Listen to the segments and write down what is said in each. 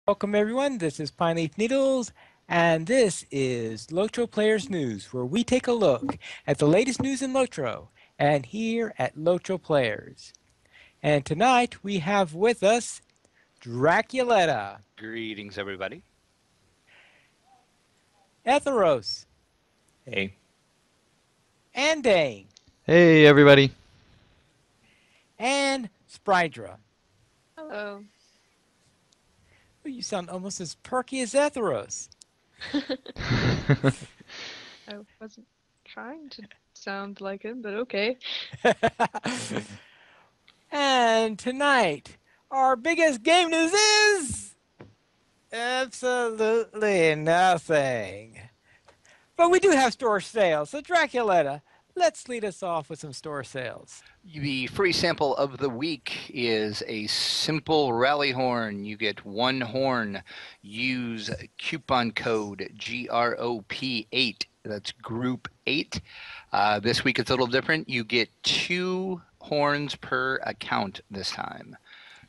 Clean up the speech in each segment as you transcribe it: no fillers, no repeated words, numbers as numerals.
Welcome everyone, this is Pine Leaf Needles, and this is LOTRO Players News, where we take a look at the latest news in LOTRO, and here at LOTRO Players. And tonight we have with us Draculetta, Greetings, everybody. Etheros, Hey. and Dane, Hey, everybody. and Sprydra. Hello. Oh, you sound almost as perky as Etheros. I wasn't trying to sound like him, but okay. And tonight, our biggest game news is absolutely nothing. But we do have store sales, so Draculetta, let's lead us off with some store sales. The free sample of the week is a simple rally horn. You get one horn. Use coupon code GROP8. That's Group 8. This week it's a little different. You get 2 horns per account this time.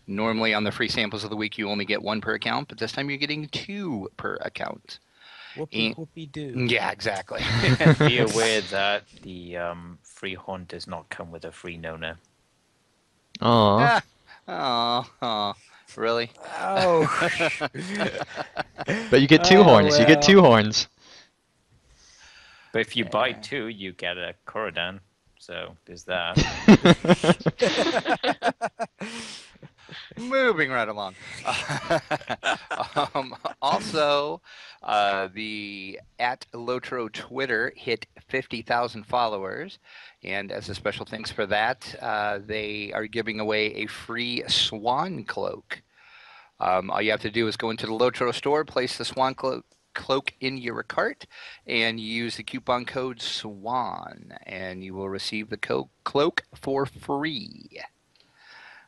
Normally on the free samples of the week you only get 1 per account, but this time you're getting 2 per account. Whoopie-whoopie-doo. Yeah, exactly. Be aware that the free horn does not come with a free Nona. Aw. Oh, really? Oh. But you get 2 horns. well. You get 2 horns. But if you buy 2, you get a Corridon. So there's that. Moving right along. Also, the @LOTRO Twitter hit 50,000 followers, and as a special thanks for that, they are giving away a free swan cloak. All you have to do is go into the LOTRO store, place the swan cloak in your cart, and use the coupon code SWAN, and you will receive the cloak for free.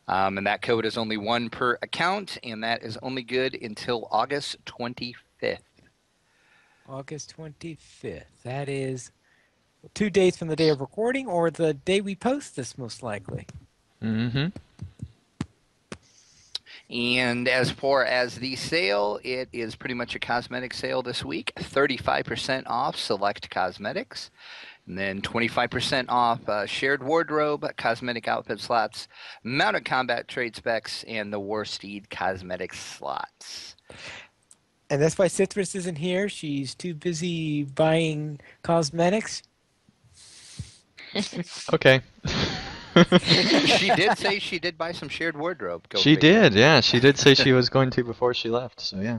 And that code is only 1 per account, and that is only good until August 25th. August 25th. That is 2 days from the day of recording, or the day we post this, most likely. Mm-hmm. And as far as the sale, it is pretty much a cosmetic sale this week. 35% off select cosmetics. And then 25% off shared wardrobe, cosmetic outfit slots, mounted combat trade specs, and the War Steed cosmetic slots. And that's why Citrus isn't here. She's too busy buying cosmetics. Okay. She did say she did buy some shared wardrobe. Go She figure. did, yeah. She did say she was going to before she left, so yeah.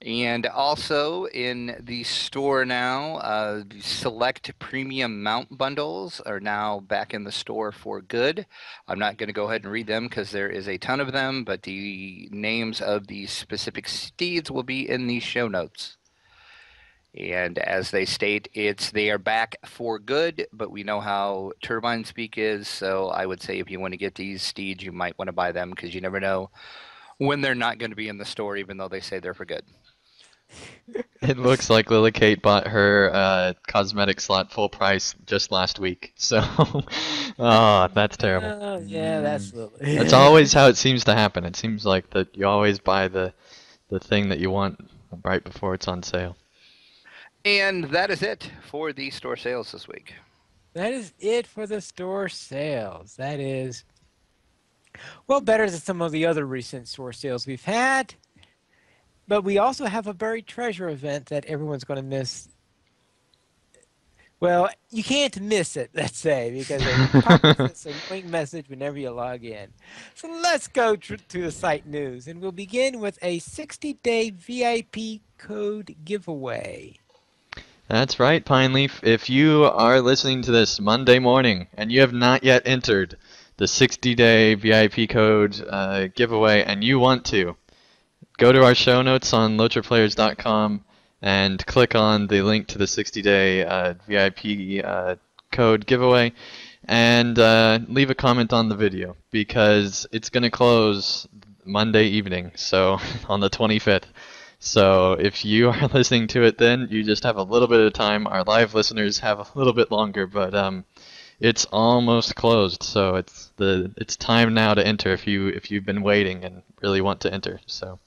And also in the store now, the select premium mount bundles are now back in the store for good. I'm not going to go ahead and read them because there is a ton of them, but the names of the specific steeds will be in the show notes. And as they state, they are back for good, but we know how turbine speak is, so I would say if you want to get these steeds, you might want to buy them because you never know when they're not going to be in the store, even though they say they're for good. It looks like Lily Kate bought her cosmetic slot full price just last week, so... oh, that's terrible. Oh, yeah, that's Lily. That's always how it seems to happen. It seems like that you always buy the thing that you want right before it's on sale. And that is it for the store sales this week. That is it for the store sales. That is, well, better than some of the other recent store sales we've had. But we also have a buried treasure event that everyone's going to miss. Well, you can't miss it, let's say, because it pops this annoying message whenever you log in. So let's go to the site news, and we'll begin with a 60-day VIP code giveaway. That's right, Pineleaf. If you are listening to this Monday morning and you have not yet entered the 60-day VIP code giveaway and you want to, go to our show notes on LOTROplayers.com and click on the link to the 60-day VIP code giveaway and leave a comment on the video because it's going to close Monday evening, so on the 25th. So if you are listening to it then, you just have a little bit of time. Our live listeners have a little bit longer, but it's almost closed. So it's time now to enter if you've been waiting and really want to enter. So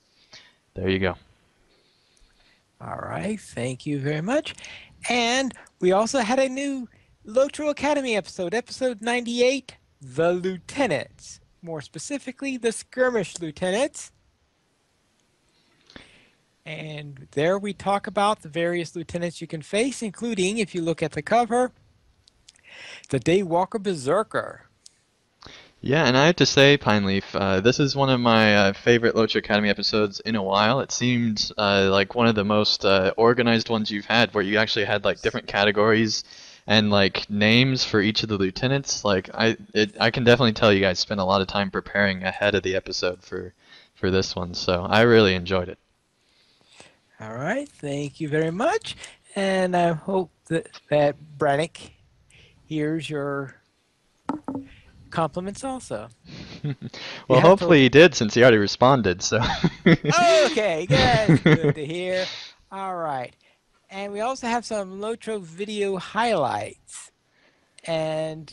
There you go. All right, thank you very much. And we also had a new LOTRO Academy episode, episode 98, The Lieutenants. More specifically, the Skirmish Lieutenants. And there we talk about the various lieutenants you can face, including, if you look at the cover, the Daywalker Berserker. Yeah, and I have to say, Pineleaf, this is one of my favorite LOTRO Academy episodes in a while. It seemed like one of the most organized ones you've had, where you actually had like different categories and like names for each of the lieutenants. Like I can definitely tell you guys spent a lot of time preparing ahead of the episode for this one, so I really enjoyed it. All right, thank you very much. And I hope that Brannick hears your compliments also. Well, have to- hopefully he did, since he already responded. So. Okay, good. Good to hear. All right. And we also have some LOTRO video highlights and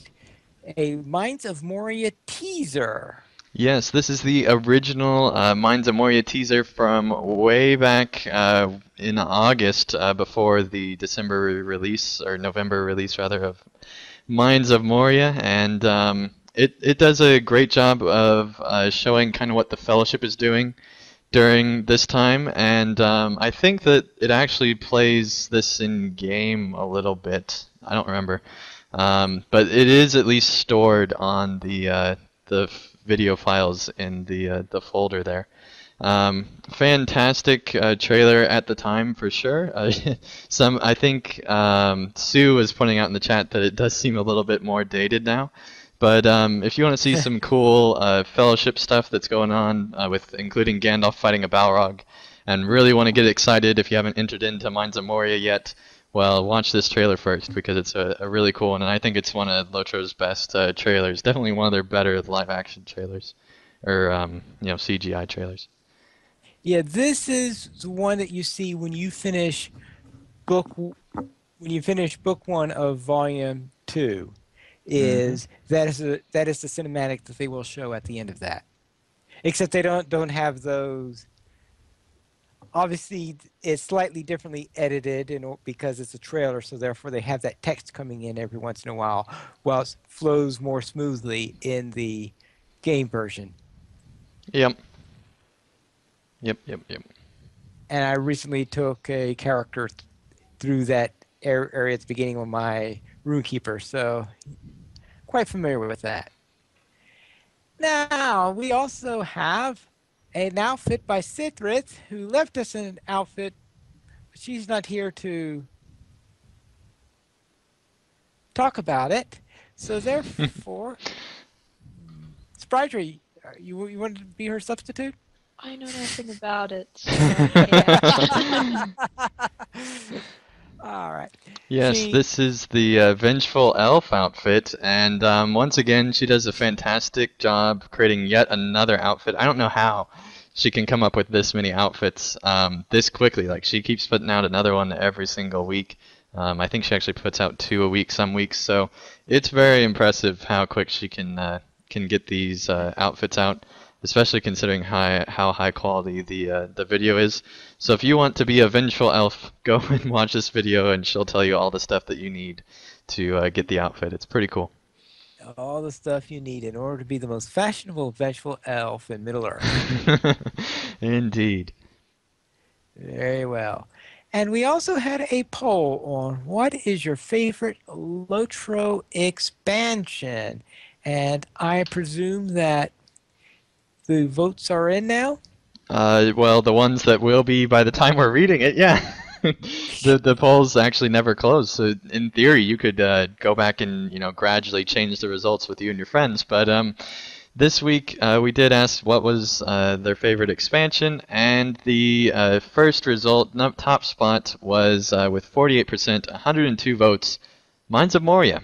a Minds of Moria teaser. Yes, this is the original Minds of Moria teaser from way back in August, before the December release, or November release rather, of Minds of Moria, and it does a great job of showing kind of what the Fellowship is doing during this time, and I think that it actually plays this in game a little bit. I don't remember, but it is at least stored on the video files in the folder there. Fantastic trailer at the time for sure. I think Sue was pointing out in the chat that it does seem a little bit more dated now. But if you want to see some cool Fellowship stuff that's going on, with including Gandalf fighting a Balrog, and really want to get excited if you haven't entered into Minds of Moria yet, well, watch this trailer first, because it's a really cool one, and I think it's one of LOTRO's best trailers. Definitely one of their better live-action trailers, or CGI trailers. Yeah, this is the one that you see when you finish book 1 of volume 2. That is the cinematic that they will show at the end of that. Except they don't have those. Obviously, it's slightly differently edited because it's a trailer, so therefore they have that text coming in every once in a while it flows more smoothly in the game version. Yep. And I recently took a character through that area at the beginning of my Runekeeper, so quite familiar with that. Now, we also have an outfit by Sithrith, who left us an outfit, but she's not here to talk about it. So therefore, Sprydra, you want to be her substitute? I know nothing about it. So I can't. All right. Yes, this is the Vengeful Elf outfit, and once again, she does a fantastic job creating yet another outfit. I don't know how she can come up with this many outfits this quickly. Like, she keeps putting out another one every single week. I think she actually puts out 2 a week some weeks, so it's very impressive how quick she can get these outfits out, especially considering how high quality the video is. So if you want to be a Vengeful Elf, go and watch this video, and she'll tell you all the stuff that you need to get the outfit. It's pretty cool. All the stuff you need in order to be the most fashionable Vengeful Elf in Middle-earth. Indeed. Very well. And we also had a poll on what is your favorite LOTRO expansion. And I presume that the votes are in now? Well, the ones that will be by the time we're reading it, yeah. The polls actually never close, so in theory you could go back and gradually change the results with you and your friends. But this week we did ask what was their favorite expansion, and the first result, top spot, was with 48%, 102 votes, Minds of Moria.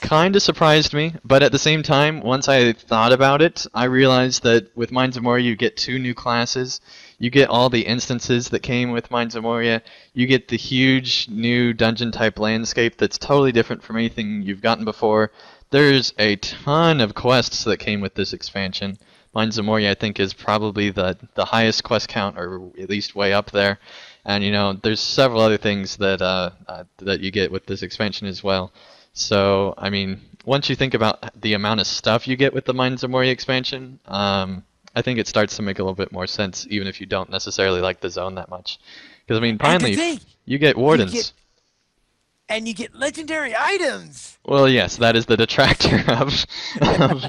Kind of surprised me, but at the same time, once I thought about it, I realized that with Minds of Moria you get 2 new classes, you get all the instances that came with Minds of Moria, you get the huge new dungeon type landscape that's totally different from anything you've gotten before. There's a ton of quests that came with this expansion, Mines of Moria, I think, is probably the highest quest count, or at least way up there. And there's several other things that you get with this expansion as well. So I mean, once you think about the amount of stuff you get with the Mines of Moria expansion, I think it starts to make a little bit more sense, even if you don't necessarily like the zone that much. Because I mean, Pine Leaf, you get wardens. And you get legendary items. Well, yes, that is the detractor of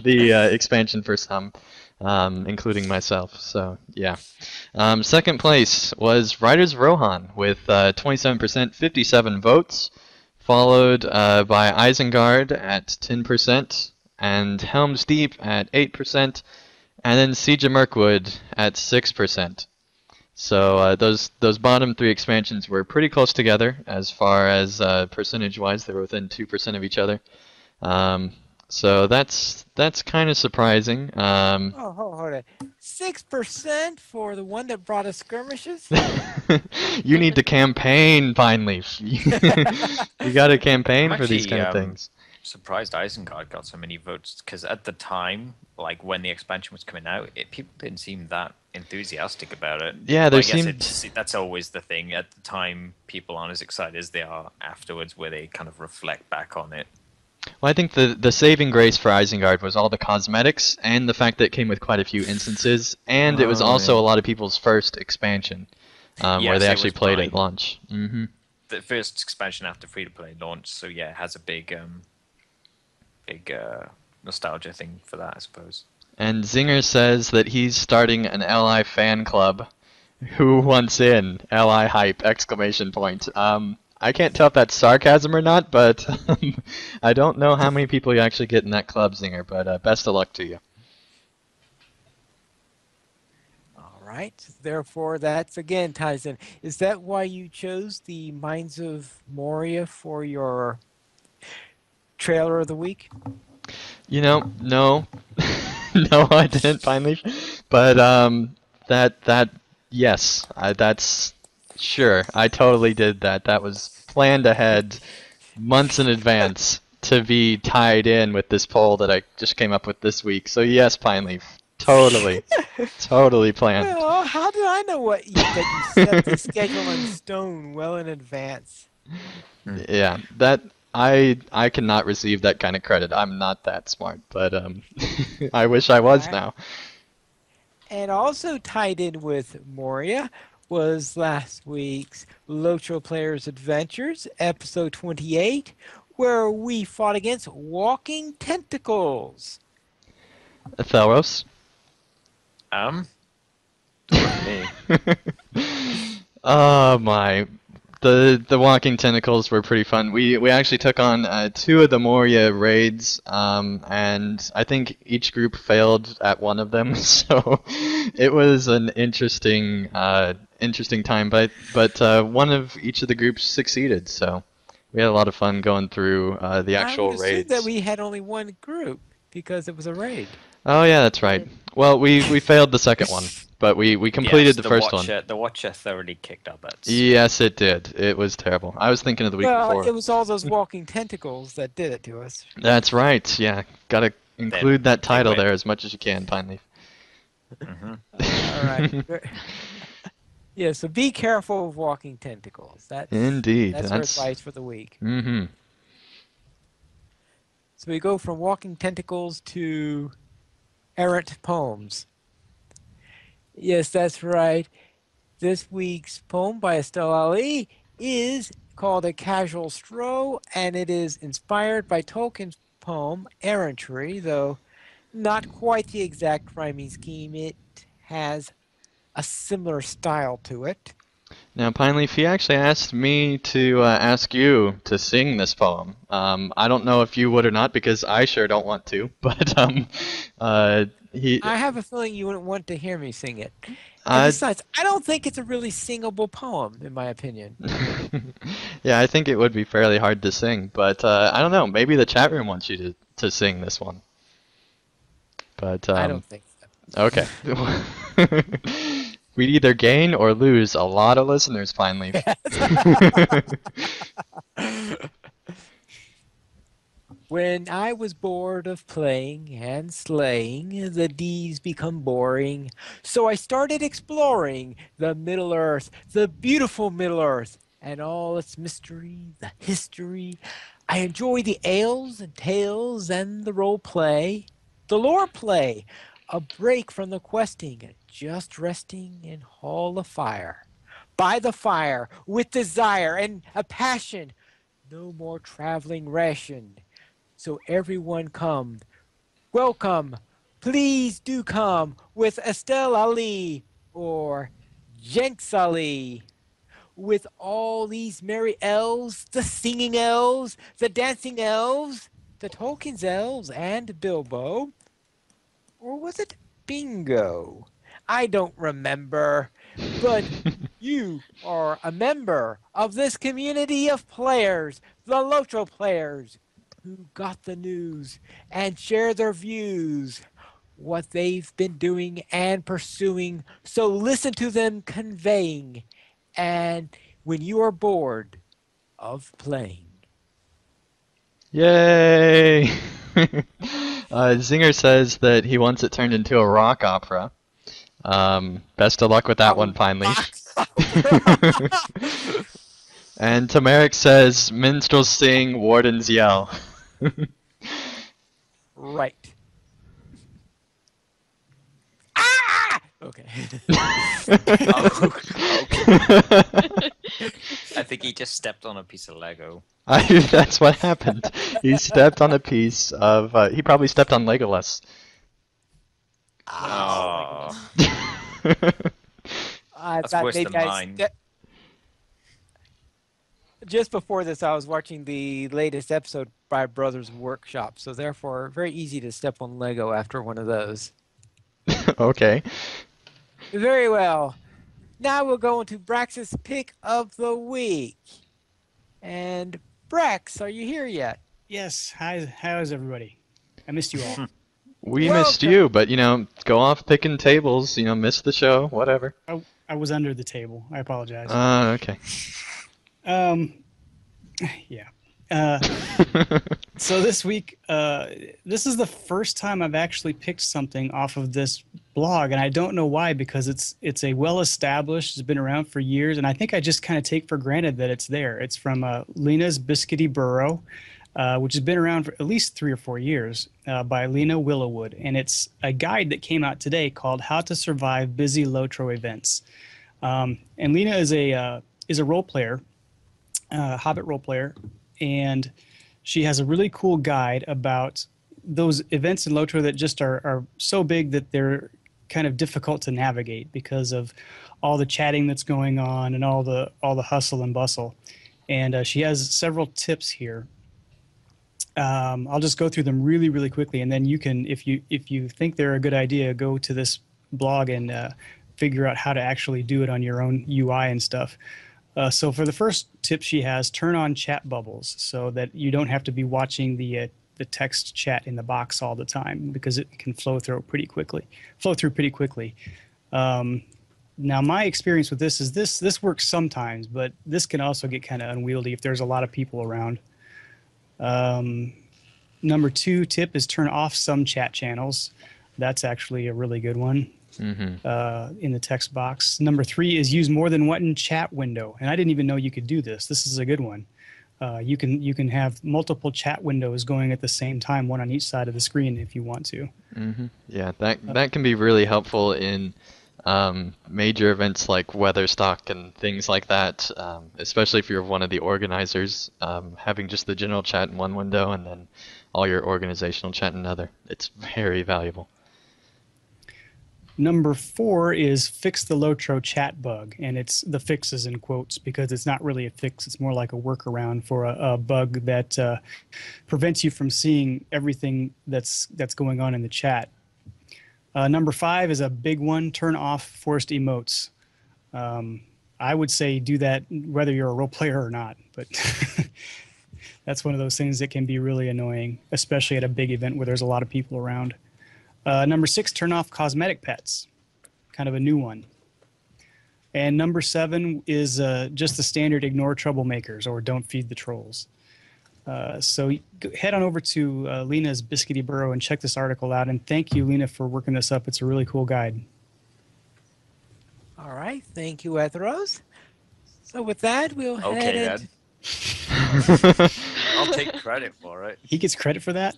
the expansion for some, including myself. So yeah. Second place was Riders Rohan with 27%, 57 votes, followed by Isengard at 10% and Helm's Deep at 8%, and then Siege of Mirkwood at 6%. So those bottom three expansions were pretty close together as far as percentage-wise. They were within 2% of each other. So that's kind of surprising. Hold on. 6% for the one that brought us skirmishes? You need to campaign, Pineleaf. You got to campaign for these kind of things. Surprised Isengard got so many votes, because at the time, like when the expansion was coming out, people didn't seem that enthusiastic about it. Yeah, there seemed... that's always the thing. At the time, people aren't as excited as they are afterwards, where they kind of reflect back on it. Well, I think the saving grace for Isengard was all the cosmetics and the fact that it came with quite a few instances, and it was also a lot of people's first expansion, where they actually played at launch. Mm-hmm. The first expansion after free-to-play launch, so yeah, it has a big nostalgia thing for that, I suppose. And Zinger says that he's starting an LI fan club. Who wants in? LI hype! Exclamation point. I can't tell if that's sarcasm or not, but I don't know how many people you actually get in that club, Zinger, but best of luck to you. All right. Therefore, that's again, Tyson. Is that why you chose the Mines of Moria for your trailer of the week? No. No, I didn't, Pineleaf. But yes, that's sure. I totally did that. That was planned ahead, months in advance, to be tied in with this poll that I just came up with this week. So yes, Pineleaf, totally planned. Well, how did I know that you set the schedule in stone well in advance? Yeah, that. I cannot receive that kind of credit. I'm not that smart, but I wish I was now. And also tied in with Moria was last week's LOTRO Players Adventures, episode 28, where we fought against walking tentacles. Theros? Me. Oh my. The walking tentacles were pretty fun. We actually took on 2 of the Moria raids, and I think each group failed at one of them. So it was an interesting time. But one of each of the groups succeeded. So we had a lot of fun going through the actual raids. I assumed that we had only one group because it was a raid. Oh yeah, that's right. Well, we failed the second one. But we completed the first one. The Watcher thoroughly kicked our butts. Yes, it did. It was terrible. I was thinking of the week before. It was all those walking tentacles that did it to us. That's right. Yeah, gotta include that title there as much as you can, Pineleaf. All right. Yeah, so be careful of walking tentacles. Indeed. That's our advice for the week. Mm-hmm. So we go from walking tentacles to errant poems. Yes, that's right. This week's poem by Estelle Ali is called A Casual Stroll, and it is inspired by Tolkien's poem Errantry, though not quite the exact rhyming scheme. It has a similar style to it. Now, Pineleaf, he actually asked me to ask you to sing this poem. I don't know if you would or not, because I sure don't want to, but I have a feeling you wouldn't want to hear me sing it. And besides, I don't think it's a really singable poem, in my opinion. Yeah, I think it would be fairly hard to sing, but I don't know. Maybe the chat room wants you to sing this one. But I don't think so. Okay. We'd either gain or lose a lot of listeners, Pineleaf. When I was bored of playing and slaying, the D's become boring. So I started exploring the Middle Earth, the beautiful Middle Earth, and all its mystery, the history. I enjoy the ales and tales and the role play, the lore play, a break from the questing, just resting in Hall of Fire. By the fire, with desire and a passion, no more traveling ration. So everyone come, welcome, please do come with Estelle Ali or Jenks Ali. With all these merry elves, the singing elves, the dancing elves, the Tolkien's elves, and Bilbo. Or was it Bingo? I don't remember. But you are a member of this community of players, the LOTRO players, who got the news and share their views, what they've been doing and pursuing. So listen to them conveying. And when you are bored of playing, Yay! Zinger says that he wants it turned into a rock opera. Best of luck with that one, Pine Leaf. And Tamaric says, minstrels sing, wardens yell. right. Ah! Okay. Oh, okay. I think he just stepped on a piece of Lego. That's what happened. He stepped on a piece of. He probably stepped on Legolas. Oh, I that's thought worse maybe than mine. Just before this, I was watching the latest episode by Brothers Workshop, so therefore, very easy to step on Lego after one of those. Okay. Very well. Now we'll go into Brax's pick of the week. And Brax, are you here yet? Yes. Hi. How's everybody? I missed you all. We missed Welcome. you, but go off picking tables. Miss the show, whatever. I was under the table. I apologize. Okay. Yeah. So this week, this is the first time I've actually picked something off of this blog, and I don't know why, because it's a well-established, it's been around for years, and I think I just kind of take for granted that it's there. It's from Lena's Biscuity Burrow, which has been around for at least 3 or 4 years, by Lena Willowwood, and it's a guide that came out today called How to Survive Busy LOTRO Events. And Lena is a role player, Hobbit role player, and she has a really cool guide about those events in LOTRO that just are so big that they're kind of difficult to navigate because of all the chatting that's going on and all the hustle and bustle. And she has several tips here. I'll just go through them really, really quickly, and then you can, if you think they're a good idea, go to this blog and figure out how to actually do it on your own UI and stuff. So for the first tip she has, turn on chat bubbles so that you don't have to be watching the text chat in the box all the time, because it can flow through pretty quickly. Now my experience with this is this works sometimes, but this can also get kind of unwieldy if there's a lot of people around. Number 2 tip is turn off some chat channels. That's actually a really good one. Mm-hmm. In the text box. Number 3 is use more than one chat window, and I didn't even know you could do this. This is a good one. You can have multiple chat windows going at the same time, one on each side of the screen if you want to. Mm-hmm. Yeah, that can be really helpful in major events like Weatherstock and things like that. Especially if you're one of the organizers, having just the general chat in one window and then all your organizational chat in another. It's very valuable. Number 4 is fix the LOTRO chat bug, and it's the fix is in quotes because it's not really a fix. It's more like a workaround for a bug that prevents you from seeing everything that's going on in the chat. Number 5 is a big one. Turn off forced emotes. I would say do that whether you're a role player or not, but that's one of those things that can be really annoying, especially at a big event where there's a lot of people around. Number 6, turn off cosmetic pets, kind of a new one. And number 7 is just the standard ignore troublemakers or don't feed the trolls. So head on over to Lena's Biscuity Burrow and check this article out. And thank you, Lena, for working this up. It's a really cool guide. All right, thank you, Ethros. So with that, we'll head Okay, into... then. I'll take credit for it. He gets credit for that?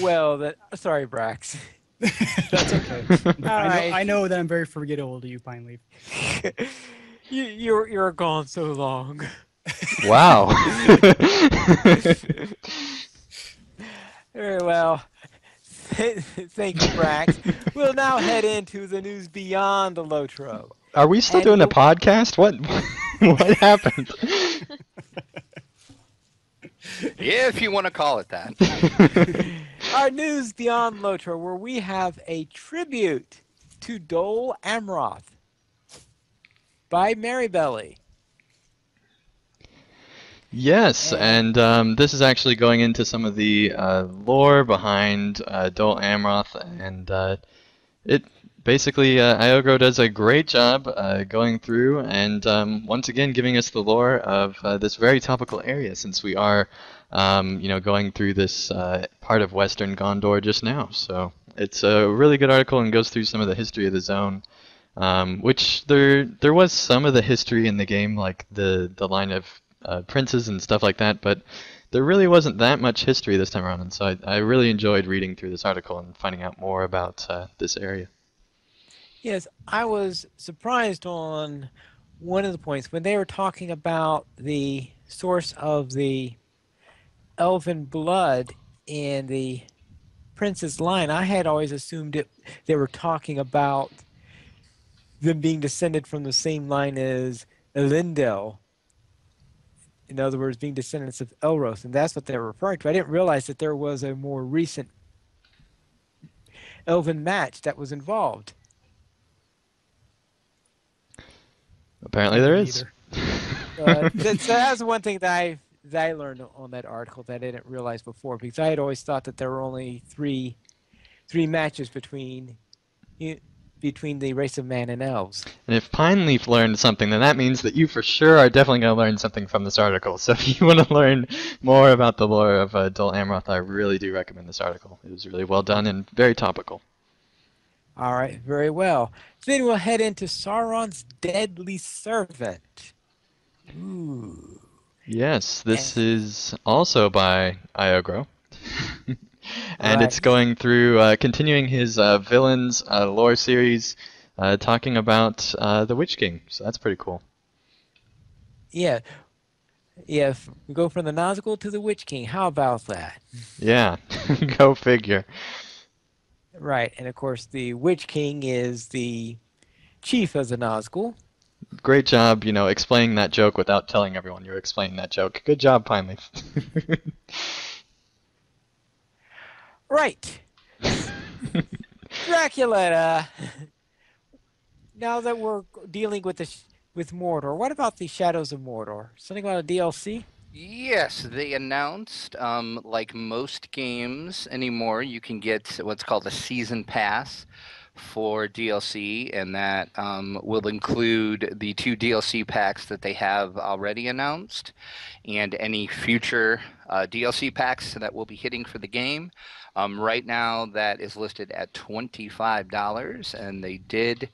Well, sorry, Brax. That's okay. right. I know that I'm very forgettable to you, Pine Leaf. You're gone so long. Wow. Very well. Thank you, Brax. We'll now head into the news beyond the LOTRO. Are we still And doing a you'll- podcast? What happened? If you want to call it that. Our news beyond LOTRO, where we have a tribute to Dole Amroth by Mary Belly. Yes, and this is actually going into some of the lore behind Dol Amroth, and it basically Iogro does a great job going through and once again giving us the lore of this very topical area, since we are going through this part of Western Gondor just now. So it's a really good article and goes through some of the history of the zone. Which there was some of the history in the game, like the line of princes and stuff like that, but there really wasn't that much history this time around, and so I really enjoyed reading through this article and finding out more about this area. Yes, I was surprised on one of the points when they were talking about the source of the elven blood in the prince's line. I had always assumed they were talking about them being descended from the same line as Elendil. In other words, being descendants of Elros, and that's what they were referring to. I didn't realize that there was a more recent elven match that was involved. Apparently there is. That's one thing that I learned on that article that I didn't realize before, because I had always thought that there were only three matches between the race of man and elves. And if Pine Leaf learned something, then that means that you for sure are definitely going to learn something from this article. So if you want to learn more about the lore of Dol Amroth, I really do recommend this article. It was really well done and very topical. All right, very well. Then we'll head into Sauron's Deadly Servant. Ooh. Yes, this is also by Iogro. And Right. it's going through, continuing his villains lore series, talking about the Witch King. So that's pretty cool. Yeah. Yeah, we go from the Nazgul to the Witch King. How about that? Yeah, go figure. Right, and of course the Witch King is the chief of the Nazgul. Great job, explaining that joke without telling everyone you're explaining that joke. Good job, Pine Leaf. Right. Dracula. Now that we're dealing with with Mordor, what about the Shadows of Mordor? Something about a DLC? Yes, they announced, like most games anymore, you can get what's called a season pass for DLC, and that will include the 2 DLC packs that they have already announced, and any future DLC packs that will be hitting for the game. Right now, that is listed at $25, and they did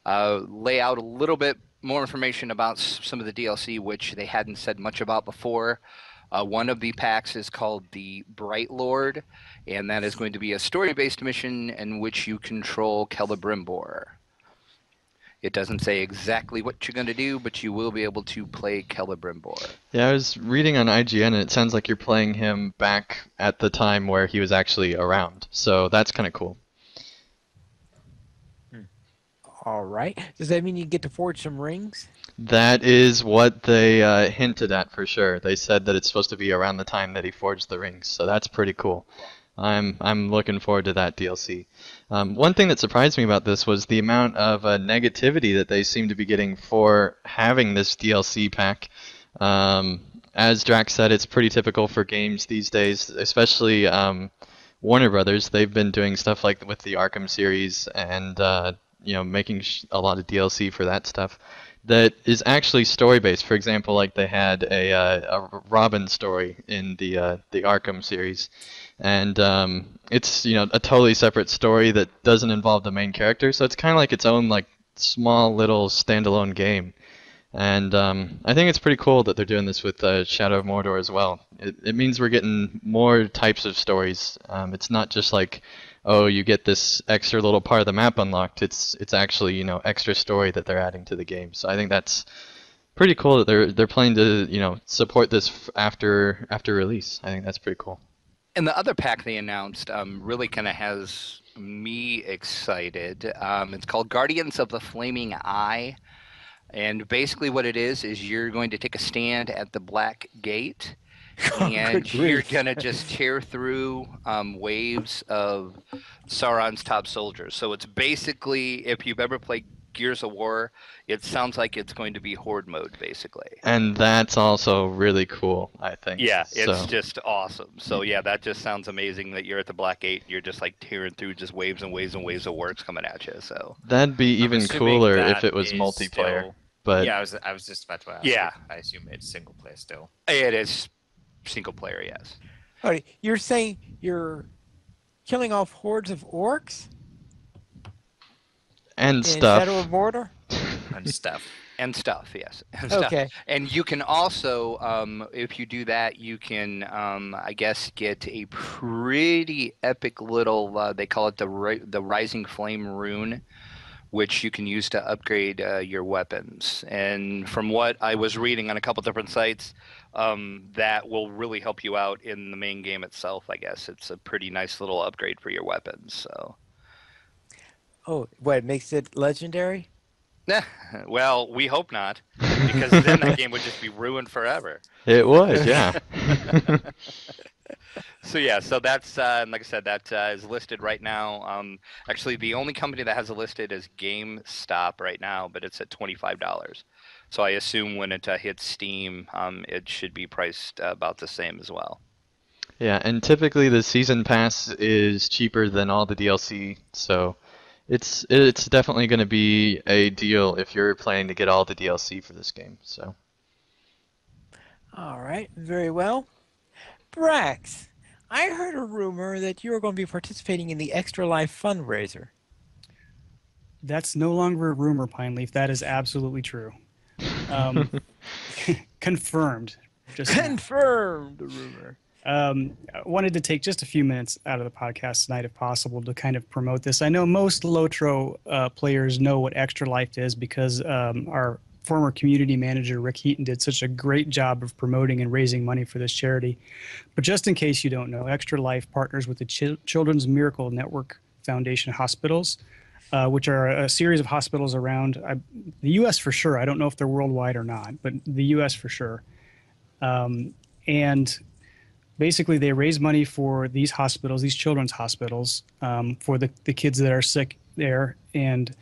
lay out a little bit more information about some of the DLC, which they hadn't said much about before. One of the packs is called the Bright Lord, and that is going to be a story-based mission in which you control Celebrimbor. It doesn't say exactly what you're going to do, but you will be able to play Celebrimbor. Yeah, I was reading on IGN, and it sounds like you're playing him back at the time where he was actually around. So that's kind of cool. All right. Does that mean you get to forge some rings? That is what they hinted at for sure. They said that it's supposed to be around the time that he forged the rings, so that's pretty cool. I'm looking forward to that DLC. One thing that surprised me about this was the amount of negativity that they seem to be getting for having this DLC pack. As Drax said, it's pretty typical for games these days, especially Warner Brothers. They've been doing stuff like with the Arkham series and making a lot of DLC for that stuff. that is actually story based. For example, like they had a Robin story in the Arkham series, and it's a totally separate story that doesn't involve the main character. So it's kind of like its own like small little standalone game. And I think it's pretty cool that they're doing this with Shadow of Mordor as well. It means we're getting more types of stories. It's not just like, oh, you get this extra little part of the map unlocked. It's actually extra story that they're adding to the game. So I think that's pretty cool that they're planning to support this after release. I think that's pretty cool. And the other pack they announced really kind of has me excited. It's called Guardians of the Flaming Eye. And basically what it is you're going to take a stand at the Black Gate, and you're going to just tear through waves of Sauron's top soldiers. So it's basically, if you've ever played Gears of War, it sounds like it's going to be Horde mode, basically. And that's also really cool, I think. Yeah, it's just awesome. So yeah, that just sounds amazing that you're at the Black Gate and you're just like tearing through just waves and waves and waves of orcs coming at you. So that'd be even assuming cooler that if it was is multiplayer. still- But yeah, I was just about to ask. Yeah. I assume it's single player still. it is single player, yes. All right, you're saying you're killing off hordes of orcs and in stuff. Shadow of Mordor? And stuff. And stuff, yes. And stuff. Okay. And you can also, if you do that, you can, I guess, get a pretty epic little, they call it the Rising Flame rune, which you can use to upgrade your weapons. And from what I was reading on a couple different sites, that will really help you out in the main game itself, I guess. It's a pretty nice little upgrade for your weapons. So, Oh, what, it makes it legendary? well, we hope not, because then that game would just be ruined forever. It would, yeah. So yeah, so that's like I said, that is listed right now. Actually, the only company that has it listed is GameStop right now, but it's at $25. So I assume when it hits Steam, it should be priced about the same as well. Yeah, and typically the season pass is cheaper than all the DLC, so it's definitely going to be a deal if you're planning to get all the DLC for this game. So. All right, very well. Brax, I heard a rumor that you are going to be participating in the Extra Life fundraiser. That's no longer a rumor, Pineleaf. That is absolutely true. Confirmed. Just now. Confirmed rumor. I wanted to take just a few minutes out of the podcast tonight, if possible, to kind of promote this. I know most LOTRO players know what Extra Life is because our former community manager, Rick Heaton, did such a great job of promoting and raising money for this charity. But just in case you don't know, Extra Life partners with the Children's Miracle Network Foundation hospitals, which are a series of hospitals around the U.S. for sure. I don't know if they're worldwide or not, but the U.S. for sure. And basically, they raise money for these hospitals, these children's hospitals, for the kids that are sick there. And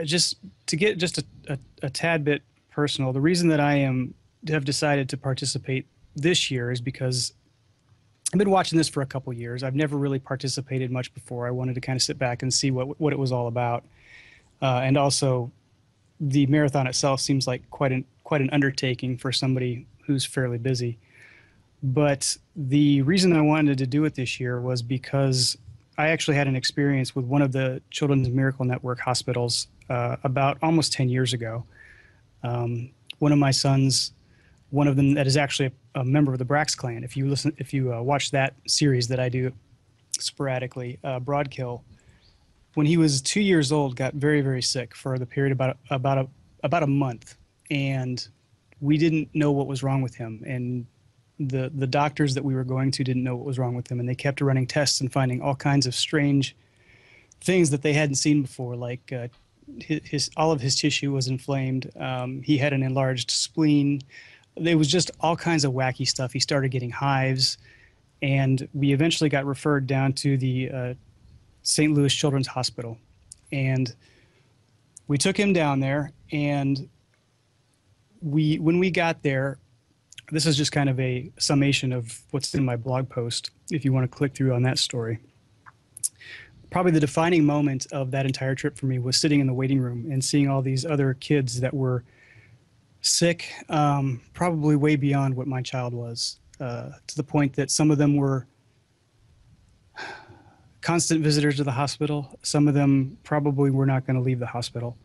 just to get just a tad bit personal, the reason that I have decided to participate this year is because I've been watching this for a couple years. I've never really participated much before. I wanted to kind of sit back and see what it was all about. And also, the marathon itself seems like quite an undertaking for somebody who's fairly busy. But the reason I wanted to do it this year was because I actually had an experience with one of the Children's Miracle Network hospitals about almost 10 years ago. One of my sons, one of them that is actually a member of the Brax clan. If you watch that series that I do sporadically, Broadkill, when he was 2 years old, got very, very sick for the period about a month, and we didn't know what was wrong with him, and the doctors that we were going to didn't know what was wrong with him, and they kept running tests and finding all kinds of strange things that they hadn't seen before, like all of his tissue was inflamed. He had an enlarged spleen. There was just all kinds of wacky stuff. He started getting hives, and we eventually got referred down to the St. Louis Children's Hospital, and we took him down there. And when we got there, this is just kind of a summation of what's in my blog post, if you want to click through on that story. probably the defining moment of that entire trip for me was sitting in the waiting room and seeing all these other kids that were sick, probably way beyond what my child was, to the point that some of them were constant visitors to the hospital. Some of them probably were not going to leave the hospital.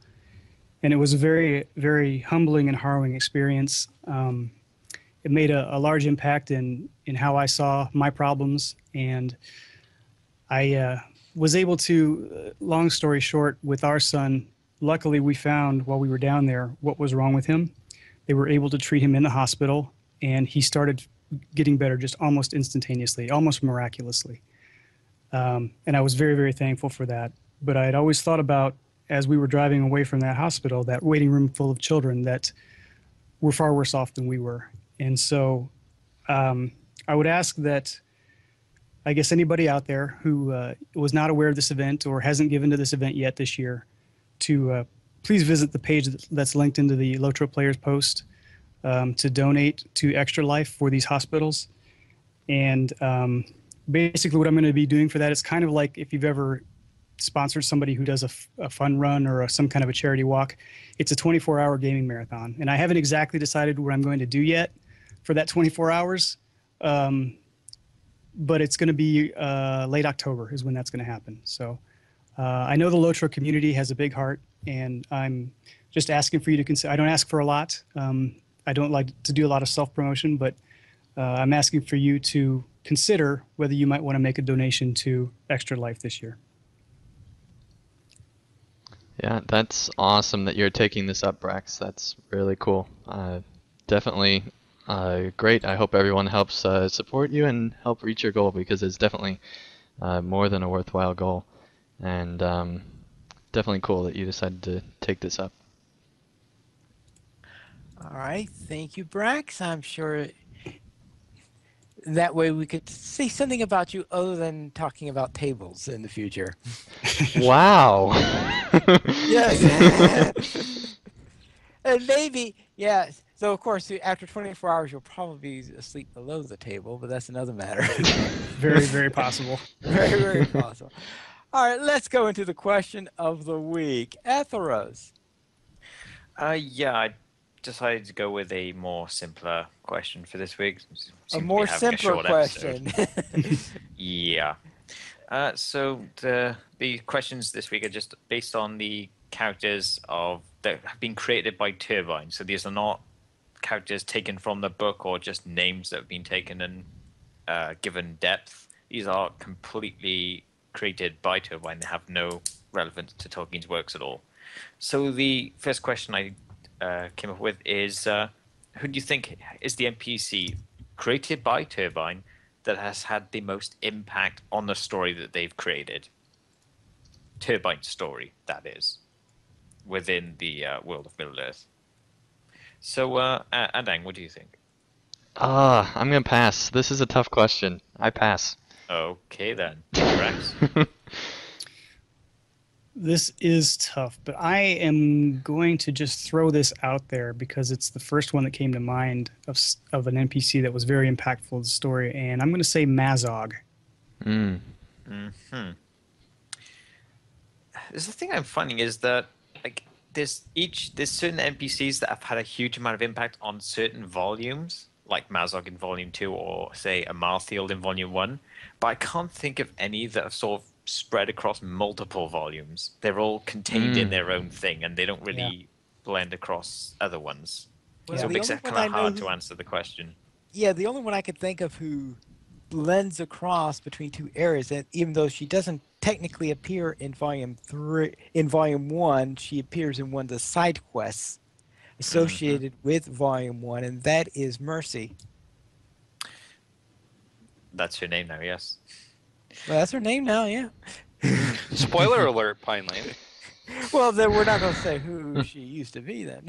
And it was a very, very humbling and harrowing experience. It made a large impact in how I saw my problems. And I was able to, long story short, with our son, luckily we found while we were down there what was wrong with him. They were able to treat him in the hospital, and he started getting better just almost instantaneously, almost miraculously. And I was very, very thankful for that. But I had always thought about, as we were driving away from that hospital, that waiting room full of children that were far worse off than we were. And so I would ask that, I guess, anybody out there who was not aware of this event or hasn't given to this event yet this year, to please visit the page that's linked into the LOTRO Players post to donate to Extra Life for these hospitals. And basically what I'm going to be doing for that is kind of like if you've ever sponsored somebody who does a fun run or some kind of a charity walk. It's a 24-hour gaming marathon. And I haven't exactly decided what I'm going to do yet for that 24 hours. But it's going to be late October is when that's going to happen. So I know the LOTRO community has a big heart, and I'm just asking for you to consider. I don't ask for a lot. I don't like to do a lot of self-promotion, but I'm asking for you to consider whether you might want to make a donation to Extra Life this year. Yeah, that's awesome that you're taking this up, Brax. That's really cool. Definitely great. I hope everyone helps support you and help reach your goal, because it's definitely more than a worthwhile goal. And definitely cool that you decided to take this up. All right, thank you, Brax. I'm sure that way we could say something about you other than talking about tables in the future. Wow. Yes. And maybe, yeah. So, of course, after 24 hours, you'll probably be asleep below the table, but that's another matter. Very, very possible. Very, very possible. All right, let's go into the question of the week. Etheros. Yeah, I decided to go with a more simpler question for this week. A Seem to be more having a simpler short episode. question. Yeah. So the questions this week are just based on the characters that have been created by Turbine. So these are not characters taken from the book or just names that have been taken and given depth. These are completely created by Turbine. They have no relevance to Tolkien's works at all. So the first question I came up with is, who do you think is the NPC created by Turbine that has had the most impact on the story that they've created? Turbine's story, that is, within the world of Middle-earth. So, Adang, what do you think? I'm gonna pass. This is a tough question. I pass. Okay, then. Rex? This is tough, but I am going to just throw this out there because it's the first one that came to mind of an NPC that was very impactful to the story, and I'm going to say Mazog. Mm. Mm-hmm. The thing I'm finding is that there's certain NPCs that have had a huge amount of impact on certain volumes, like Mazog in Volume 2 or say Amalthiel in Volume 1, but I can't think of any that have sort of spread across multiple volumes. They're all contained in their own thing, and they don't really blend across other ones. Well, So it the makes only it one kind I of know hard who- to answer the question. Yeah, the only one I could think of who blends across between two eras, and even though she doesn't technically appear in Volume 1, she appears in one of the side quests associated with Volume 1, and that is Mercy. That's her name now, yes. Well, that's her name now, yeah. Spoiler alert, Pine Lane. Well, then we're not going to say who she used to be then.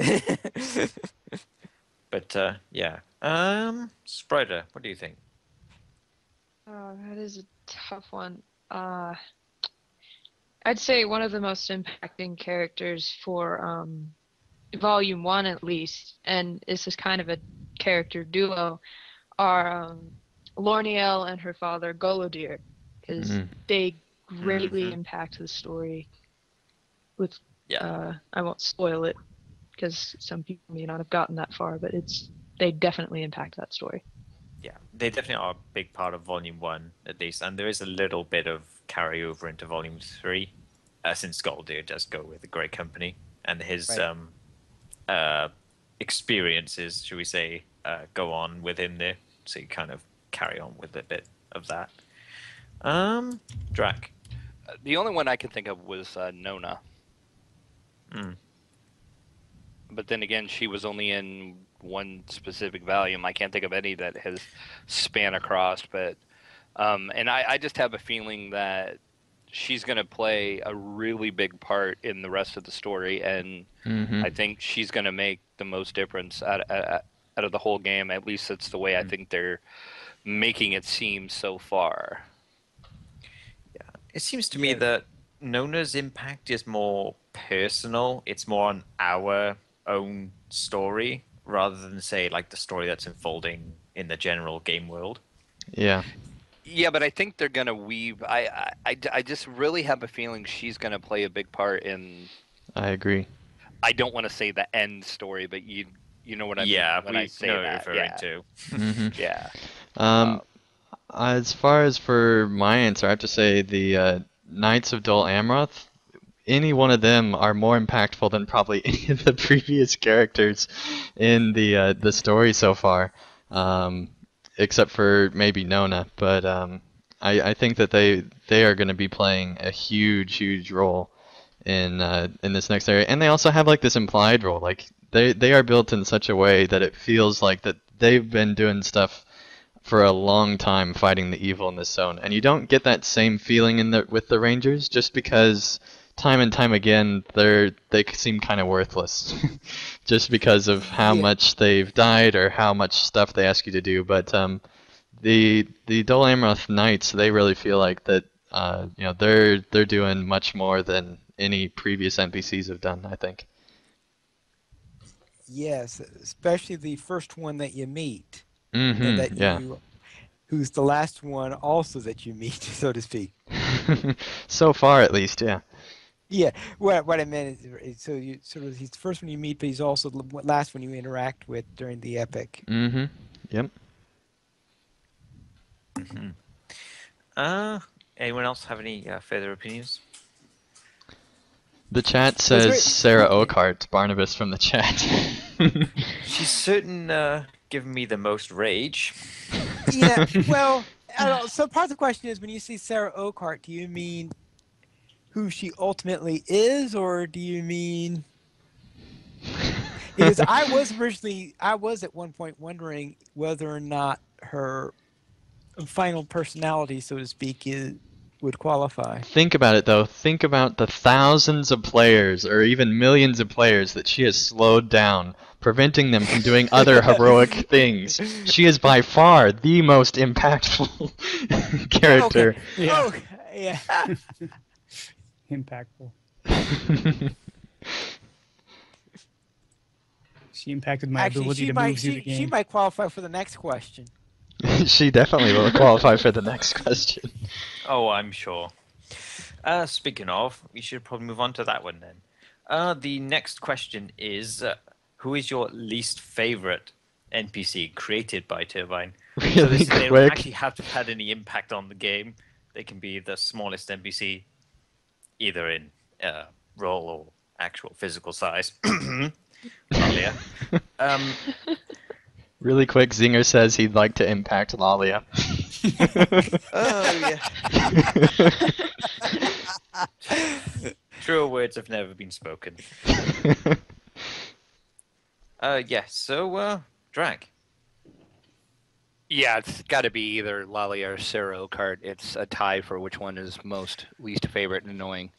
But yeah. Sprider, what do you think? Oh, that is a tough one. I'd say one of the most impacting characters for Volume 1 at least, and this is kind of a character duo, are Lorniel and her father Golodir, because they greatly impact the story. With I won't spoil it because some people may not have gotten that far, but they definitely impact that story. Yeah, they definitely are a big part of Volume 1, at least, and there is a little bit of carryover into Volume 3, since Goldir does go with a great company, and his Right. experiences, should we say, go on with him there, so you kind of carry on with a bit of that. Drac. The only one I could think of was Nona. But then again, she was only in one specific volume. I can't think of any that has span across. But and I just have a feeling that she's going to play a really big part in the rest of the story, and I think she's going to make the most difference out of the whole game. At least that's the way I think they're making it seem so far. Yeah, it seems to me that Nona's impact is more personal. It's more on our own story rather than, say, like the story that's unfolding in the general game world. Yeah. Yeah, but I think they're gonna weave. I just really have a feeling she's gonna play a big part in. I agree. I don't want to say the end story, but you know what I mean when I say know that. what you're referring Mhm. to. Yeah. As far as for my answer, I have to say the Knights of Dol Amroth. Any one of them are more impactful than probably any of the previous characters in the story so far, except for maybe Nona. But I think that they are going to be playing a huge role in this next area, and they also have like this implied role. Like they are built in such a way that it feels like that they've been doing stuff for a long time fighting the evil in this zone, and you don't get that same feeling with the Rangers just because time and time again they seem kind of worthless just because of how much they've died or how much stuff they ask you to do. But the Dol Amroth Knights, they really feel like that they're doing much more than any previous NPCs have done, I think. Yes, especially the first one that you meet, and Mm-hmm. that Yeah. who's the last one also that you meet, so to speak. So far, at least, yeah. Yeah, what I meant is so you sort of he's the first one you meet, but he's also the last one you interact with during the epic. Mm-hmm. Yep. Anyone else have any further opinions? The chat Was says there- Sarah Oakart, Barnabas from the chat. She's certain giving me the most rage. Yeah, well, I don't, so part of the question is when you see Sarah Oakart, do you mean who she ultimately is, or do you mean because I was at one point wondering whether or not her final personality, so to speak, would qualify. Think about it, though. Think about the thousands of players, or even millions of players, that she has slowed down, preventing them from doing other heroic things. She is by far the most impactful character. Okay. Yeah. Oh, yeah. Impactful. She impacted my Actually, ability she to might move through the game. she might qualify for the next question. She definitely will qualify for the next question. Oh, I'm sure. Speaking of, we should probably move on to that one then. The next question is, who is your least favorite NPC created by Turbine? So Really they don't quick. actually have to have had any impact on the game. They can be the smallest NPC, either in role or actual physical size. Earlier. Really quick, Zinger says he'd like to impact Lalia. Oh, yeah. Truer words have never been spoken. So, Drag. Yeah, it's got to be either Lally or Sarah Oakart. It's a tie for which one is most least favorite and annoying.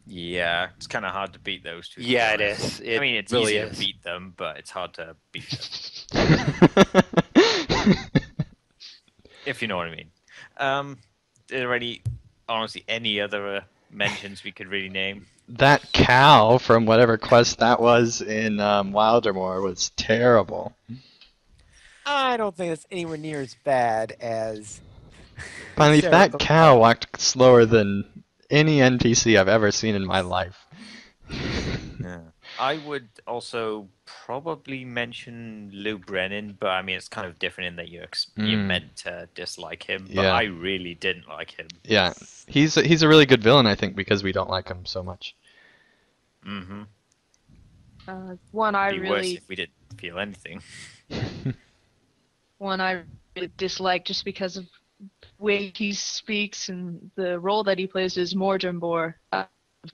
Yeah, it's kind of hard to beat those two. Yeah, it honest. is. It I mean, it's really easy is. to beat them, but it's hard to beat them, if you know what I mean. Are there honestly, any other mentions we could really name? That cow from whatever quest that was in Wildermore was terrible. I don't think it's anywhere near as bad as Finally, Sarah, that go cow walked slower than any NPC I've ever seen in my life. Yeah. I would also probably mention Lou Brennan, but I mean it's kind of different in that you're meant to dislike him. But Yeah. I really didn't like him. Yeah, he's a really good villain, I think, because we don't like him so much. Mm-hmm. One I Be worse really if we didn't feel anything. really dislike just because of the way he speaks and the role that he plays is Morgenbor,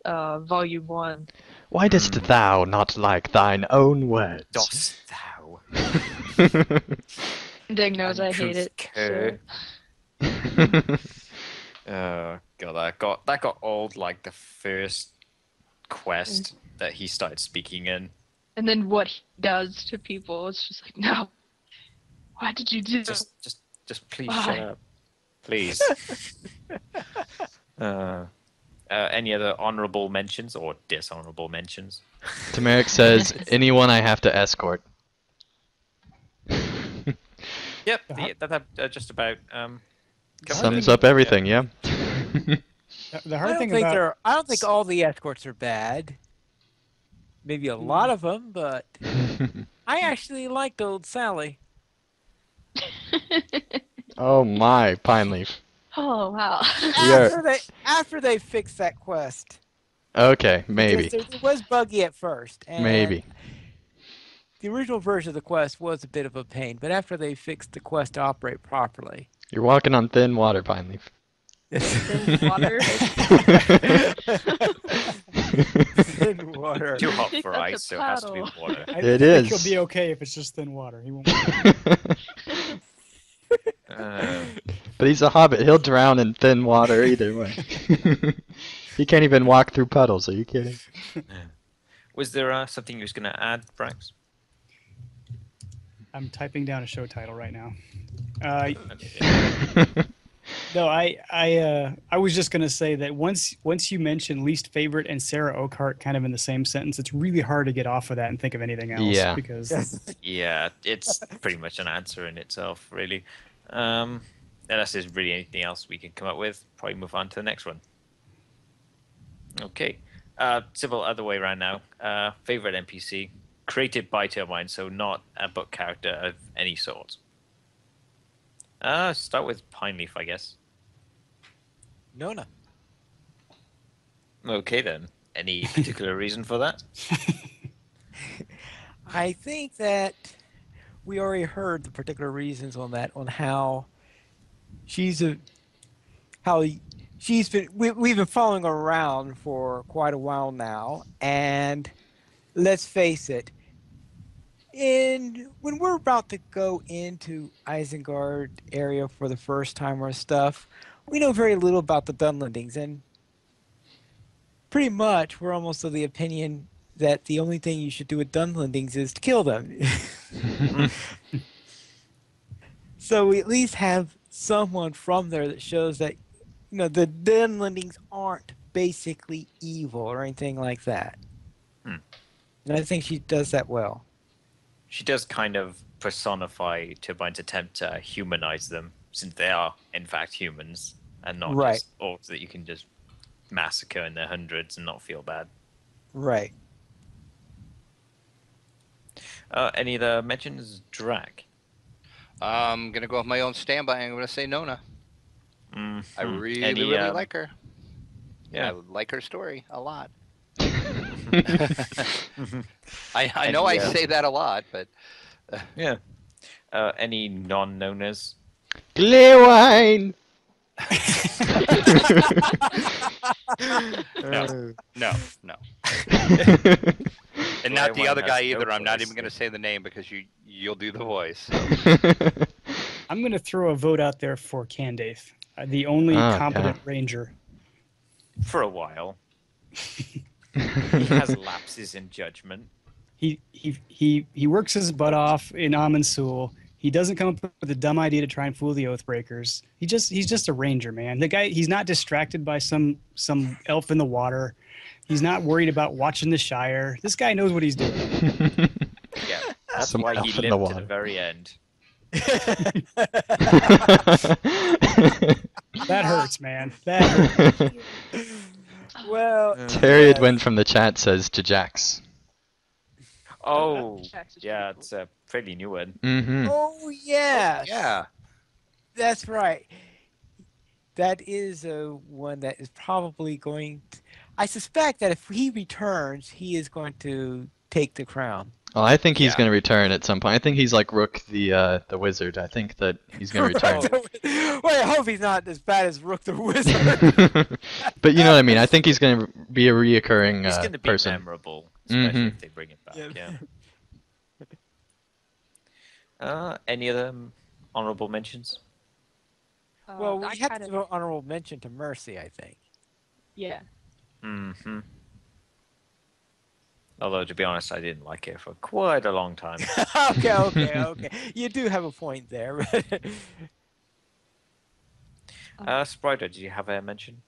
Volume 1. Why dost thou not like thine own words? Dost thou? Dig knows I hate it. Cur. So. Oh god, that got old like the first quest that he started speaking in. And then what he does to people, it's just like, no. Why did you do that? Just please Why? shut up. Please. Any other honorable mentions or dishonorable mentions? Tamaric says, anyone I have to escort. Yep, that just about Sums up everything, yeah. The hard thing about I don't think all the escorts are bad. Maybe a lot of them, but I actually liked old Sally. Oh my, Pine Leaf. Oh, wow. After they fixed that quest. Okay, maybe. Because it was buggy at first. And Maybe. the original version of the quest was a bit of a pain, but after they fixed the quest to operate properly. You're walking on thin water, Pine Leaf. Thin water. Thin water. too hot Think for that's ice, a so it has to be paddle. water. I It think is. he'll be okay if it's just thin water. He won't. But he's a hobbit. He'll drown in thin water either way. He can't even walk through puddles. Are you kidding? Was there something you was going to add, Brax? I'm typing down a show title right now. Okay. No, I was just gonna say that once you mention least favorite and Sarah Oakhart kind of in the same sentence, it's really hard to get off of that and think of anything else. Yeah. Because Yeah, it's pretty much an answer in itself, really. Unless there's really anything else we can come up with, probably move on to the next one. Okay. Civil, other way around now. Favorite NPC created by Turbine, so not a book character of any sort. Start with Pineleaf, I guess. Nona. Okay then. Any particular reason for that? I think that we already heard the particular reasons on that, on how we've been following her around for quite a while now, and let's face it, when we're about to go into Isengard area for the first time or stuff, we know very little about the Dunlendings, and pretty much we're almost of the opinion that the only thing you should do with Dunlendings is to kill them. So we at least have someone from there that shows that, the Dunlendings aren't basically evil or anything like that. And I think she does that well. She does kind of personify Turbine's attempt to humanize them, since they are, in fact, humans, and not Right. just orcs that you can just massacre in their hundreds and not feel bad. Right. Any other mentions? Drac. I'm going to go with my own standby. I'm going to say Nona. I really like her. Yeah. I like her story a lot. I know I say that a lot, but... Yeah. Any non-knownas? Clear wine! No. And Well, not the one other has guy no either. I'm not voice, even going to say the name because you'll do the voice. I'm gonna throw a vote out there for Candace, the only competent ranger. For a while. He has lapses in judgment. He works his butt off in Amansul. He doesn't come up with a dumb idea to try and fool the Oathbreakers. He's just a ranger, man. The guy, he's not distracted by some elf in the water. He's not worried about watching the Shire. This guy knows what he's doing. Yeah, that's Some why he elf in the lived to water. the very end. That hurts, man. That hurts. Well, Terry yes. Edwin from the chat says Jax. Oh, Jax is yeah, pretty it's a fairly new one. Mm-hmm. Oh, yes. Yeah. That's right. That is one that is probably going to, I suspect that if he returns, he is going to take the crown. Well, I think he's Yeah. going to return at some point. I think he's like Rook the wizard. I think that he's going to return. Well, I hope he's not as bad as Rook the Wizard. But you know what I mean. I think he's going to be a reoccurring He's going to be person. memorable, especially Mhm. if they bring it back. Yeah. Any other honorable mentions? Well, that we have kind to of, give an honorable mention to Mercy, I think. yeah. Mm-hmm. Although, to be honest, I didn't like it for quite a long time. Okay. You do have a point there. Sprite, did you have a mention?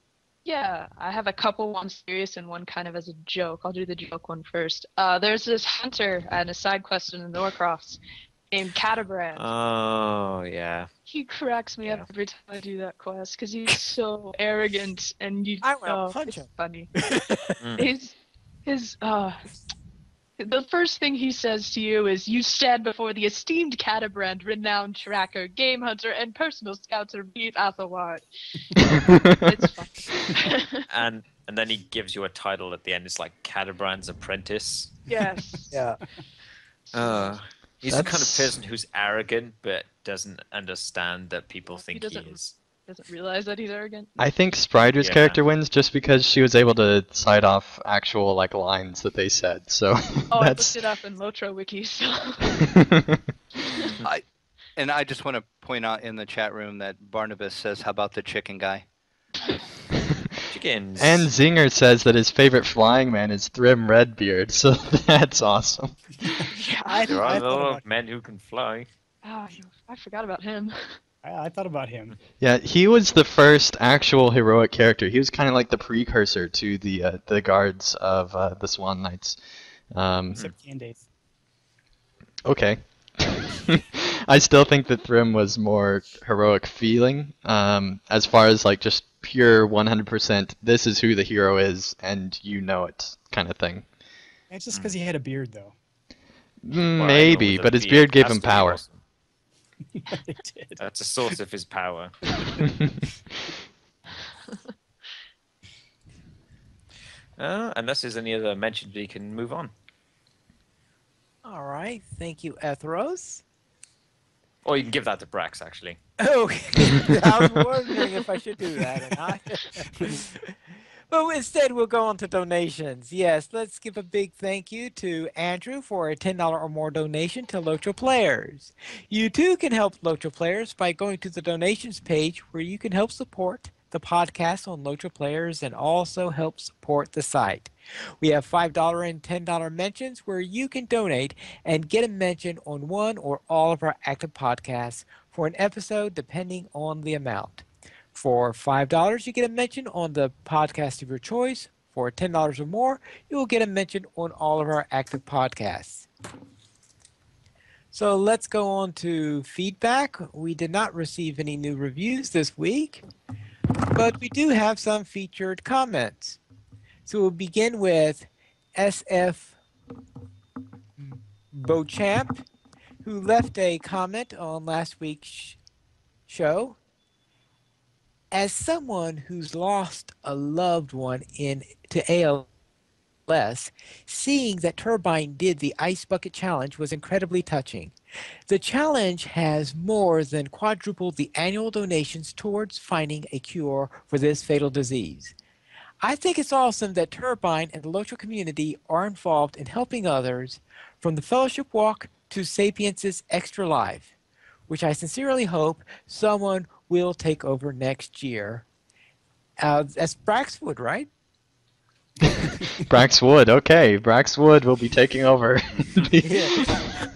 Yeah, I have a couple, one serious and one kind of as a joke. I'll do the joke one first. There's this hunter and a side quest in the Norcross named Catabrand. Oh, yeah. He cracks me up every time I do that quest because he's so arrogant and I wanna punch it's him. funny. Mm. The first thing he says to you is, "You stand before the esteemed Catabrand, renowned tracker, game hunter, and personal scout to beat Athelwart." It's fun. And then he gives you a title at the end. It's like Catabrand's Apprentice. Yes. Yeah. He's the kind of That's- person who's arrogant but doesn't understand that people think he doesn't- is. Doesn't realize that he's arrogant. I think Sprider's Yeah. character wins just because she was able to cite off actual like lines that they said. So Oh, that's. I looked it up in LOTRO wiki. So. And I just want to point out in the chat room that Barnabas says, "How about the chicken guy?" Chickens. And Zinger says that his favorite flying man is Thrym Redbeard, so that's awesome. Yeah. There are I a thought lot about- of men who can fly. Oh, I forgot about him. I thought about him. Yeah, he was the first actual heroic character. He was kind of like the precursor to the guards of the Swan Knights. Except Candace. Okay. I still think that Thrym was more heroic feeling, as far as like just pure 100%. This is who the hero is, and you know it kind of thing. It's just because he had a beard, though. Well, I know Maybe, the but his beard gave has him to be power. awesome. It did. That's a source of his power. Unless there's any other mentions, we can move on. All right. Thank you, Ethros. Or you can give that to Brax, actually. Oh, I was wondering if I should do that or not. But instead, we'll go on to donations. Yes, let's give a big thank you to Andrew for a $10 or more donation to LOTRO Players. You too can help LOTRO Players by going to the donations page where you can help support the podcast on LOTRO Players and also help support the site. We have $5 and $10 mentions where you can donate and get a mention on one or all of our active podcasts for an episode depending on the amount. For $5, you get a mention on the podcast of your choice. For $10 or more, you will get a mention on all of our active podcasts. So let's go on to feedback. We did not receive any new reviews this week, but we do have some featured comments. So we'll begin with SF Beauchamp, who left a comment on last week's show. As someone who's lost a loved one to ALS, seeing that Turbine did the Ice Bucket Challenge was incredibly touching. The challenge has more than quadrupled the annual donations towards finding a cure for this fatal disease. I think it's awesome that Turbine and the LOTRO community are involved in helping others, from the Fellowship Walk to Sapiens' Extra Life, which I sincerely hope someone will take over next year. That's Braxwood, right? Braxwood, okay. Braxwood will be taking over.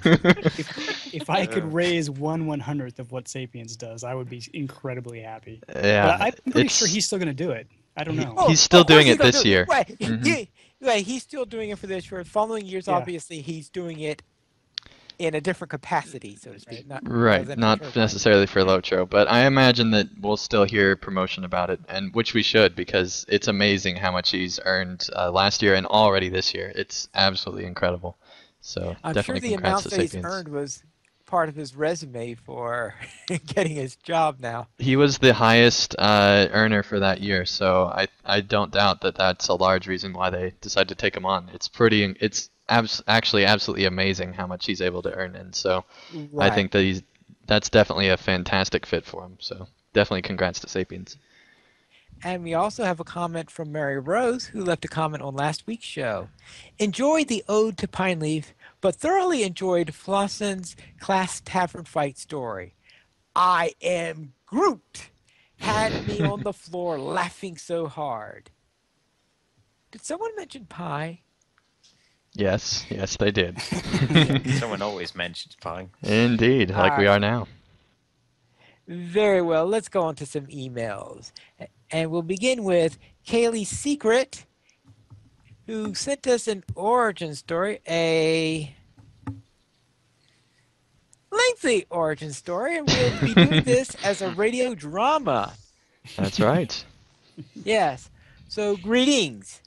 If I could raise 1/100th of what Sapiens does, I would be incredibly happy. Yeah, But I'm pretty it's- sure he's still going to do it. I don't know. He's still of course doing he's it gonna this do year. Right. He's still doing it for this year. Following years, Yeah. obviously, he's doing it in a different capacity, so to speak, not Right, representing not Turbine. necessarily for Lotro, but I imagine that we'll still hear promotion about it, and which we should because it's amazing how much he's earned last year and already this year. It's absolutely incredible. So I'm sure definitely the congrats amounts to that he's Sapiens. earned was part of his resume for getting his job now. He was the highest earner for that year, so I don't doubt that that's a large reason why they decided to take him on. Actually absolutely amazing how much he's able to earn, and so I Right. think that that's definitely a fantastic fit for him. So definitely congrats to Sapiens. And we also have a comment from Mary Rose, who left a comment on last week's show. Enjoyed the Ode to Pineleaf, but thoroughly enjoyed Flossen's class tavern fight story. I am Groot! Had me on the floor laughing so hard. Did someone mention pie? Yes, they did. Someone always mentions pie. Indeed, like we are now. Very well, let's go on to some emails. And we'll begin with Kaylee Secret, who sent us an origin story, a lengthy origin story, and we'll be doing this as a radio drama. That's right. Yes. So, greetings.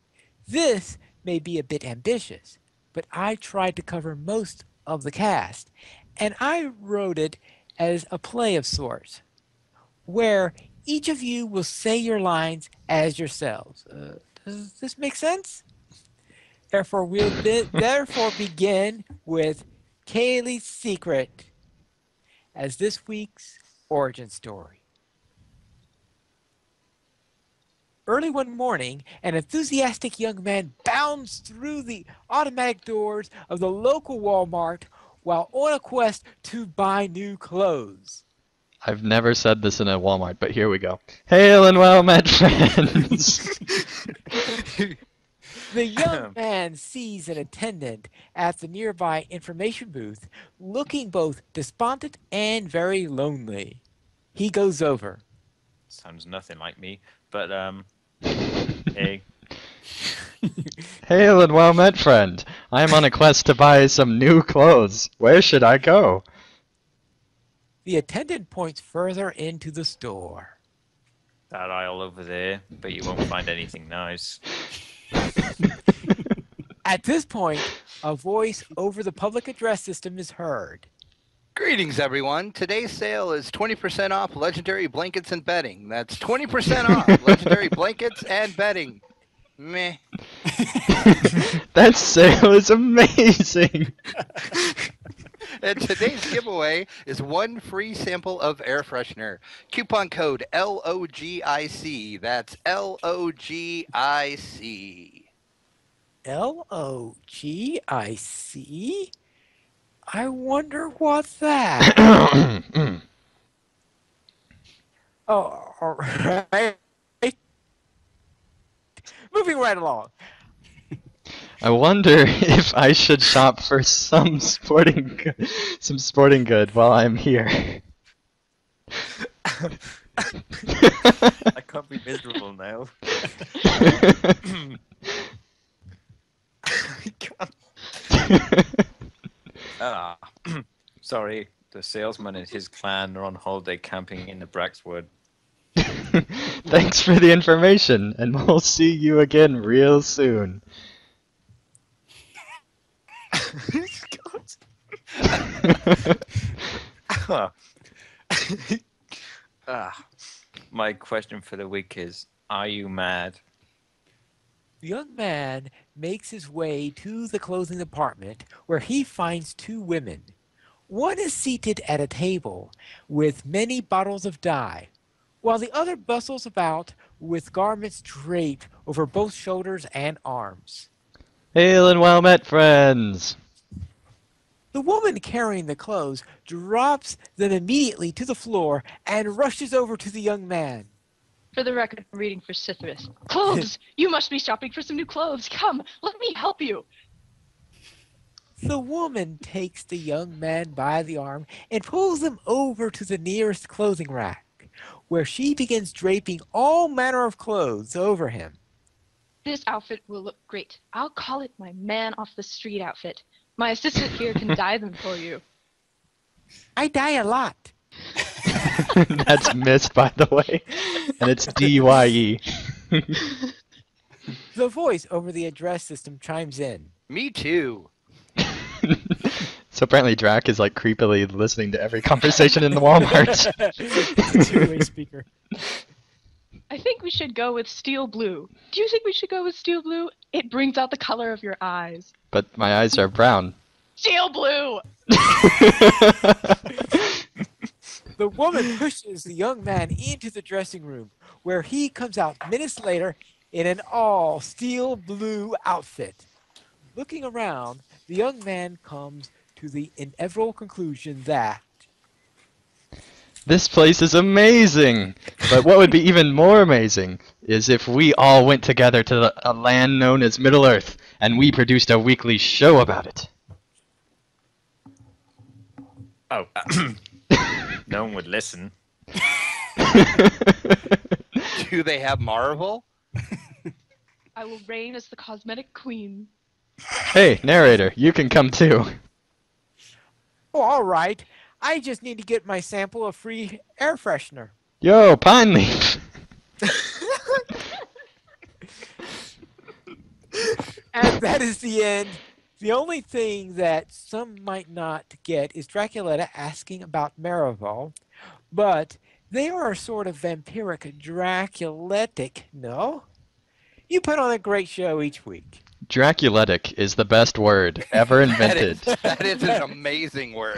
This may be a bit ambitious, but I tried to cover most of the cast, and I wrote it as a play of sorts, where each of you will say your lines as yourselves. Does this make sense? Therefore, we'll begin with Kaylee's Secret as this week's origin story. Early one morning, an enthusiastic young man bounds through the automatic doors of the local Walmart while on a quest to buy new clothes. I've never said this in a Walmart, but here we go. Hail and well met friends. The young man sees an attendant at the nearby information booth, looking both despondent and very lonely. He goes over. Sounds nothing like me, but hey. Hail and well met friend. I am on a quest to buy some new clothes. Where should I go? The attendant points further into the store. That aisle over there, but you won't find anything nice. At this point, a voice over the public address system is heard. Greetings, everyone. Today's sale is 20% off legendary blankets and bedding. That's 20% off legendary blankets and bedding. Meh. That sale is amazing. And today's giveaway is one free sample of air freshener. Coupon code LOGIC. That's LOGIC. LOGIC? I wonder what's that. Oh, all right. Moving right along. I wonder if I should shop for some sporting good while I'm here. I can't be miserable now. I can't. Sorry, the salesman and his clan are on holiday camping in the Braxwood. Thanks for the information, and we'll see you again real soon. My question for the week is, are you mad? The young man makes his way to the clothing department where he finds two women. One is seated at a table with many bottles of dye, while the other bustles about with garments draped over both shoulders and arms. Hail and well met, friends! The woman carrying the clothes drops them immediately to the floor and rushes over to the young man. For the record, I'm reading for Cythrus. Clothes! You must be shopping for some new clothes. Come, let me help you. The woman takes the young man by the arm and pulls him over to the nearest clothing rack, where she begins draping all manner of clothes over him. This outfit will look great. I'll call it my man off the street outfit. My assistant here can dye them for you. I die a lot. That's missed, by the way. And it's DYE. The voice over the address system chimes in. Me too. So apparently Drac is like creepily listening to every conversation in the Walmart. It's a two-way speaker. I think we should go with steel blue. Do you think we should go with steel blue? It brings out the color of your eyes. But my eyes are brown. Steel blue! The woman pushes the young man into the dressing room, where he comes out minutes later in an all steel blue outfit. Looking around, the young man comes to the inevitable conclusion that This place is amazing! But what would be even more amazing is if we all went together to a land known as Middle-earth, and we produced a weekly show about it. Oh, no one would listen. Do they have Marvel? I will reign as the cosmetic queen. Hey, narrator, you can come too. oh, all right, I just need to get my sample of free air freshener. Yo, Pine Leaf! And that is the end. The only thing that some might not get is Draculetta asking about Marival, but they are a sort of vampiric Draculetic, no? You put on a great show each week. Draculetic is the best word ever invented. That is an amazing word.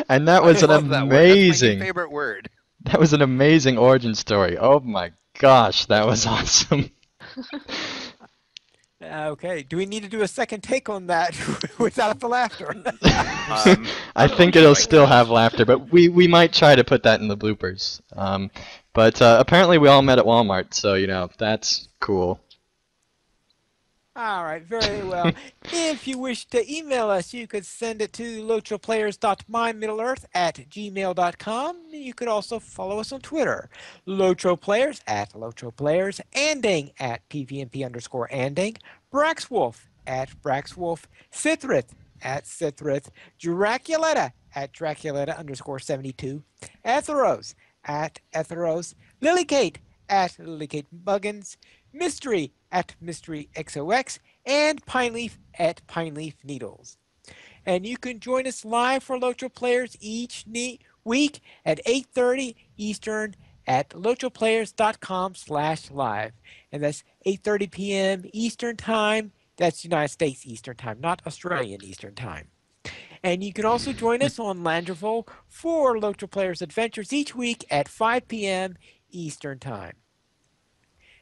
And that was I an love that word. That's my amazing, new favorite word. that was an amazing origin story. Oh my gosh, that was awesome. Okay, do we need to do a second take on that without the laughter? I think it'll still have laughter, but we might try to put that in the bloopers. But apparently we all met at Walmart, so you know that's cool. All right, very well. If you wish to email us, you could send it to lotroplayers.mymiddleearth@gmail.com. You could also follow us on Twitter, LotroPlayers @LotroPlayers, Anding @PVMP_Anding, Braxwolf @Braxwolf, Sithrith @Sithrith, Draculetta @Draculetta_72, Etheros @Etheros, Lilykate @LilyKateBuggins, Mystery @MysteryXOX, and Pineleaf @PineleafNeedles. And you can join us live for Lotro Players each week at 8:30 Eastern at lotroplayers.com/live. And that's 8:30 p.m. Eastern Time. That's United States Eastern Time, not Australian Eastern Time. And you can also join us on Landroval for Lotro Players Adventures each week at 5 p.m. Eastern Time.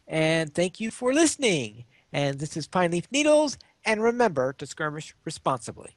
And thank you for listening. And this is Pineleaf Needles, and remember to skirmish responsibly.